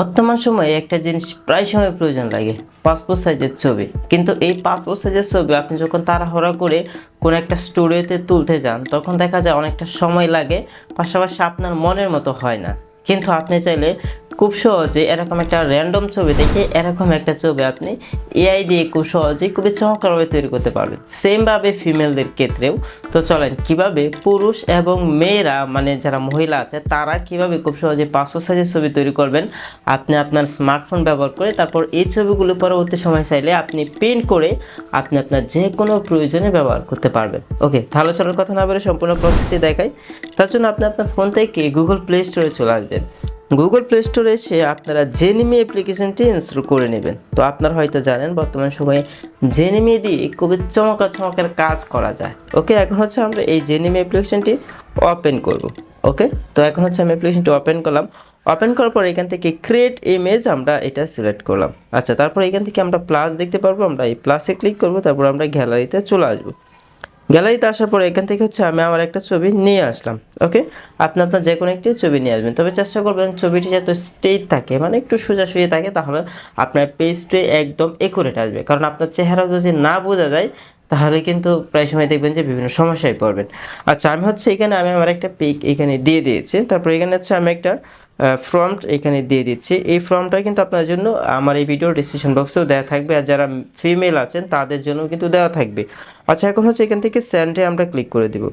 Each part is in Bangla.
বর্তমান সময়ে একটা জিনিস প্রায় সময় প্রয়োজন লাগে, পাসপোর্ট সাইজের ছবি। কিন্তু এই পাসপোর্ট সাইজের ছবি আপনি যখন তাড়াহুড়া করে কোনো একটা স্টুডিওতে তুলতে যান, তখন দেখা যায় অনেকটা সময় লাগে, পাশাপাশি আপনার মনের মতো হয় না। কিন্তু আপনি চাইলে খুব সহজে এরকম একটা র্যান্ডম ছবি দেখে এরকম একটা ছবি আপনি এআই দিয়ে খুব সহজেই খুবই চমৎকারভাবে তৈরি করতে পারবেন, সেমভাবে ফিমেলদের ক্ষেত্রেও। তো চলেন কিভাবে পুরুষ এবং মেয়েরা, মানে যারা মহিলা আছে, তারা কিভাবে খুব সহজে পাসপোর্ট সাইজের ছবি তৈরি করবেন আপনি আপনার স্মার্টফোন ব্যবহার করে। তারপর এই ছবিগুলো পরবর্তী সময় চাইলে আপনি প্রিন্ট করে আপনি আপনার যে কোনো প্রয়োজনে ব্যবহার করতে পারবেন। ওকে, তাহলে চলার কথা না বলে সম্পূর্ণ প্রসেসটি দেখাই। তার জন্য আপনি আপনার ফোন থেকে গুগল প্লে স্টোরে চলে আসবেন। গুগল প্লে স্টোরে এসে আপনারা জেনিমি অ্যাপ্লিকেশনটি ইনস্টল করে নেবেন। তো আপনারা হয়তো জানেন বর্তমান সময়ে জেনিমি দিয়ে খুবই চমৎকার কাজ করা যায়। ওকে, এখন হচ্ছে আমরা এই জেনিমি অ্যাপ্লিকেশনটি ওপেন করব। ওকে, তো এখন হচ্ছে আমি অ্যাপ্লিকেশনটি ওপেন করলাম। ওপেন করার পর এখান থেকে ক্রিয়েট ইমেজ আমরা এটা সিলেক্ট করলাম। আচ্ছা, তারপর এখান থেকে আমরা প্লাস দেখতে পারবো, আমরা এই প্লাসে ক্লিক করব। তারপর আমরা গ্যালারিতে চলে আসবো। গ্যালারিতে আসার পর এখান থেকে হচ্ছে আমি আমার একটা ছবি নিয়ে আসলাম। ওকে, আপনি আপনার যে কোনো একটি ছবি নিয়ে আসবেন, তবে চেষ্টা করবেন ছবিটি যাতে স্ট্রেট থাকে, মানে একটু সোজাসুজি থাকে, তাহলে আপনার পেজটি একদম একুরেট আসবে। কারণ আপনার চেহারা যদি না বোঝা যায় তাহলে কিন্তু প্রায় সময় দেখবেন যে বিভিন্ন সমস্যায় পড়বেন। আচ্ছা, আমি হচ্ছে এখানে আমি আমার একটা পিক এখানে দিয়ে দিয়েছি। তারপর এখানে হচ্ছে আমি একটা ফর্মট এখানে দিয়ে দিচ্ছি। এই ফর্মটা কিন্তু আপনার জন্য আমার এই ভিডিওর ডিসক্রিপশন বক্সেও দেওয়া থাকবে, আর যারা ফিমেল আছেন তাদের জন্য কিন্তু দেওয়া থাকবে। আচ্ছা, এখন হচ্ছে এখান থেকে সেন্ডে আমরা ক্লিক করে দেব।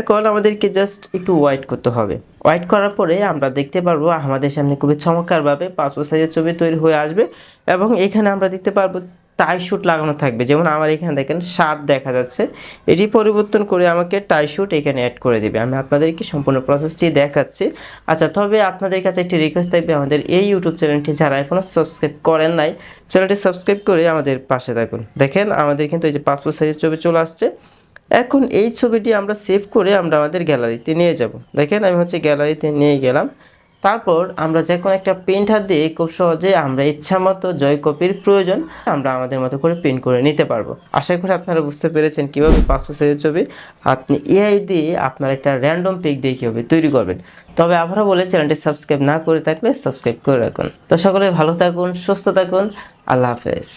এখন আমাদেরকে জাস্ট একটু ওয়েট করতে হবে। ওয়েট করার পরে আমরা দেখতে পারবো আমাদের সামনে খুবই চমৎকারভাবে পাসপোর্ট সাইজের ছবি তৈরি হয়ে আসবে। এবং এখানে আমরা দেখতে পারবো টাই শুট লাগানো থাকবে। যেমন আমার এখানে দেখেন শার্ট দেখা যাচ্ছে, এটি পরিবর্তন করে আমাকে টাই শুট এখানে অ্যাড করে দেবে। আমি আপনাদেরকে সম্পূর্ণ প্রসেসটি দেখাচ্ছি। আচ্ছা, তবে আপনাদের কাছে একটি রিকোয়েস্ট থাকবে, আমাদের এই ইউটিউব চ্যানেলটি যারা এখনও সাবস্ক্রাইব করেন নাই, চ্যানেলটি সাবস্ক্রাইব করে আমাদের পাশে থাকুন। দেখেন আমাদের কিন্তু এই যে পাসপোর্ট সাইজের ছবি চলে আসছে। এখন এই ছবিটি আমরা সেভ করে আমরা আমাদের গ্যালারিতে নিয়ে যাব। দেখেন আমি হচ্ছে গ্যালারিতে নিয়ে গেলাম। তারপর আমরা যে কোনো একটা প্রিন্টার দিয়ে খুব সহজে আমরা ইচ্ছামতো জয় কপির প্রয়োজন আমরা আমাদের মতো করে প্রিন্ট করে নিতে পারবো। আশা করি আপনারা বুঝতে পেরেছেন কীভাবে পাসপোর্ট সাইজের ছবি আপনি এআই দিয়ে আপনার একটা র্যান্ডম পিক দিয়ে কীভাবে তৈরি করবেন। তবে আবারও বলে, চ্যানেলটি সাবস্ক্রাইব না করে থাকলে সাবস্ক্রাইব করে রাখুন। তো সকলে ভালো থাকুন, সুস্থ থাকুন, আল্লাহ হাফেজ।